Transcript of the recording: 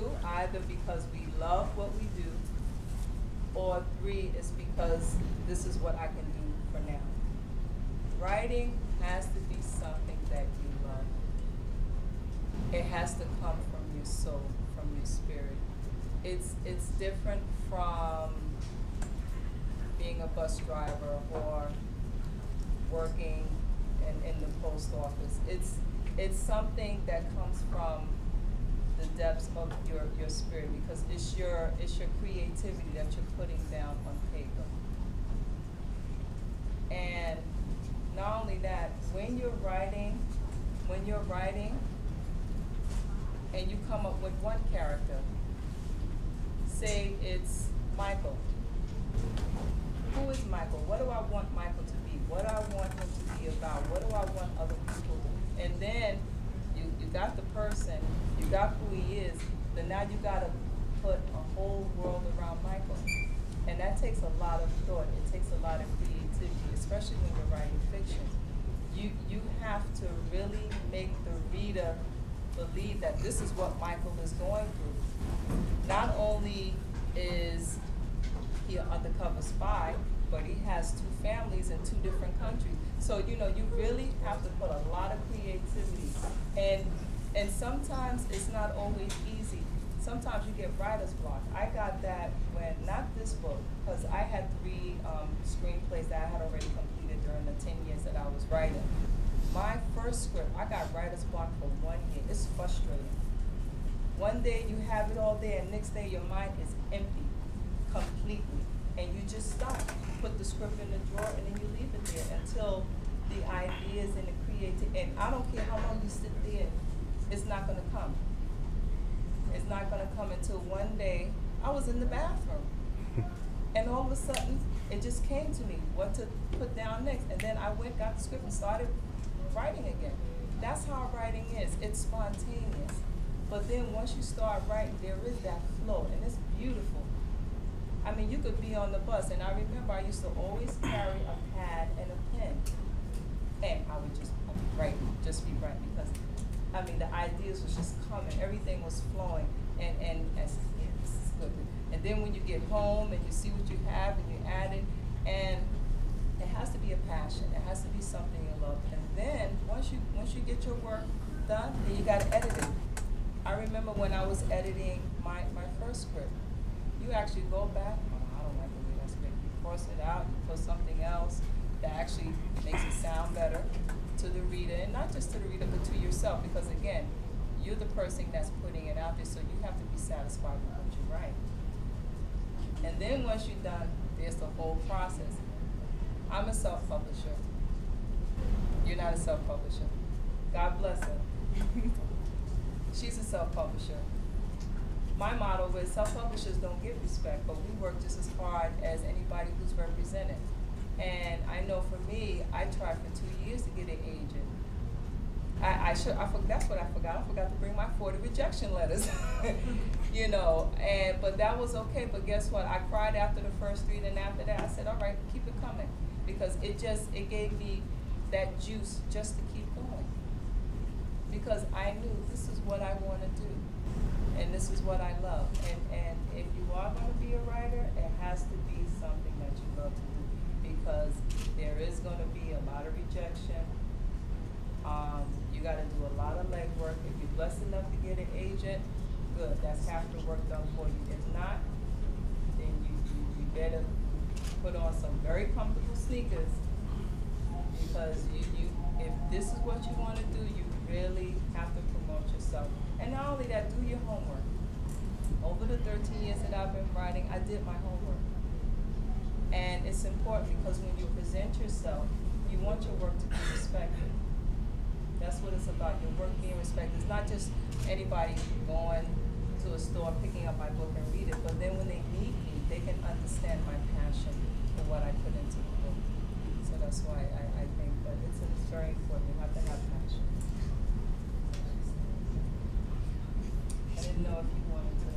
two, either because we love what we do, or three is because this is what I can do for now. Writing has to be something that you love. It has to come from your soul, from your spirit. It's different from being a bus driver or working in the post office. It's something that comes from the depths of your spirit, because it's your creativity that you're putting down on paper. And not only that, when you're writing and you come up with one character, say it's Michael. Who is Michael? What do I want Michael to be? What do I want him to be about? What do I want other people to? And then you got the person, you got who he is, but now you got to put a whole world around Michael. And that takes a lot of thought. It takes a lot of creativity, especially when you're writing fiction. You have to really make the reader believe that this is what Michael is going through. Not only is he an undercover spy, but he has two families in two different countries. So, you really have to put a lot of creativity. And sometimes it's not always easy. Sometimes you get writer's block. I got that when, not this book, because I had 3 screenplays that I had already completed during the 10 years that I was writing. My first script, I got writer's block for 1 year. It's frustrating. One day you have it all there, and next day your mind is empty completely. And you just stop. You put the script in the drawer and then you leave it there until the ideas and the creative, and I don't care how long you sit there, it's not gonna come. It's not gonna come until one day I was in the bathroom. And all of a sudden, it just came to me what to put down next. And then I went, got the script, and started writing again. That's how writing is. It's spontaneous. But then once you start writing, there is that flow, and it's beautiful. I mean, you could be on the bus, and I remember I used to always carry a pad and a pen. And I would just write, just be writing, because, I mean, the ideas was just coming. Everything was flowing, and this is good. And then when you get home and you see what you have and you add it, and it has to be a passion. It has to be something you love. And then once you get your work done, then you got to edit it. I remember when I was editing my first script, you actually go back, oh, I don't like the way that's written. You cross it out, you put something else that actually makes it sound better to the reader, and not just to the reader, but to yourself, because again, you're the person that's putting it out there, so you have to be satisfied with what you write. And then once you're done, there's the whole process. I'm a self-publisher. You're not a self-publisher. God bless her. She's a self-publisher. My motto is self-publishers don't get respect, but we work just as hard as anybody who's represented. And I know for me, I tried for 2 years to get an agent. That's what I forgot. I forgot to bring my 40 rejection letters. But that was okay. But guess what? I cried after the first 3, and after that I said, all right, keep it coming. Because it gave me that juice just to keep going. Because I knew this is what I want to do. And this is what I love. And if you are going to be a writer, it has to be something that you love to do. Because there is going to be a lot of rejection. You got to do a lot of legwork. If you're blessed enough to get an agent, good. That's half the work done for you. If not, then you better put on some very comfortable sneakers, because if this is what you want to do, you really have to promote yourself. And not only that, do your homework. Over the 13 years that I've been writing, I did my homework. And it's important, because when you present yourself, you want your work to be respected. That's what it's about, your work being respected. It's not just anybody going to a store, picking up my book and read it, but then when they meet me, they can understand my passion for what I put into the book. So that's why I think that it's very important. You have to have passion. I didn't know if you wanted to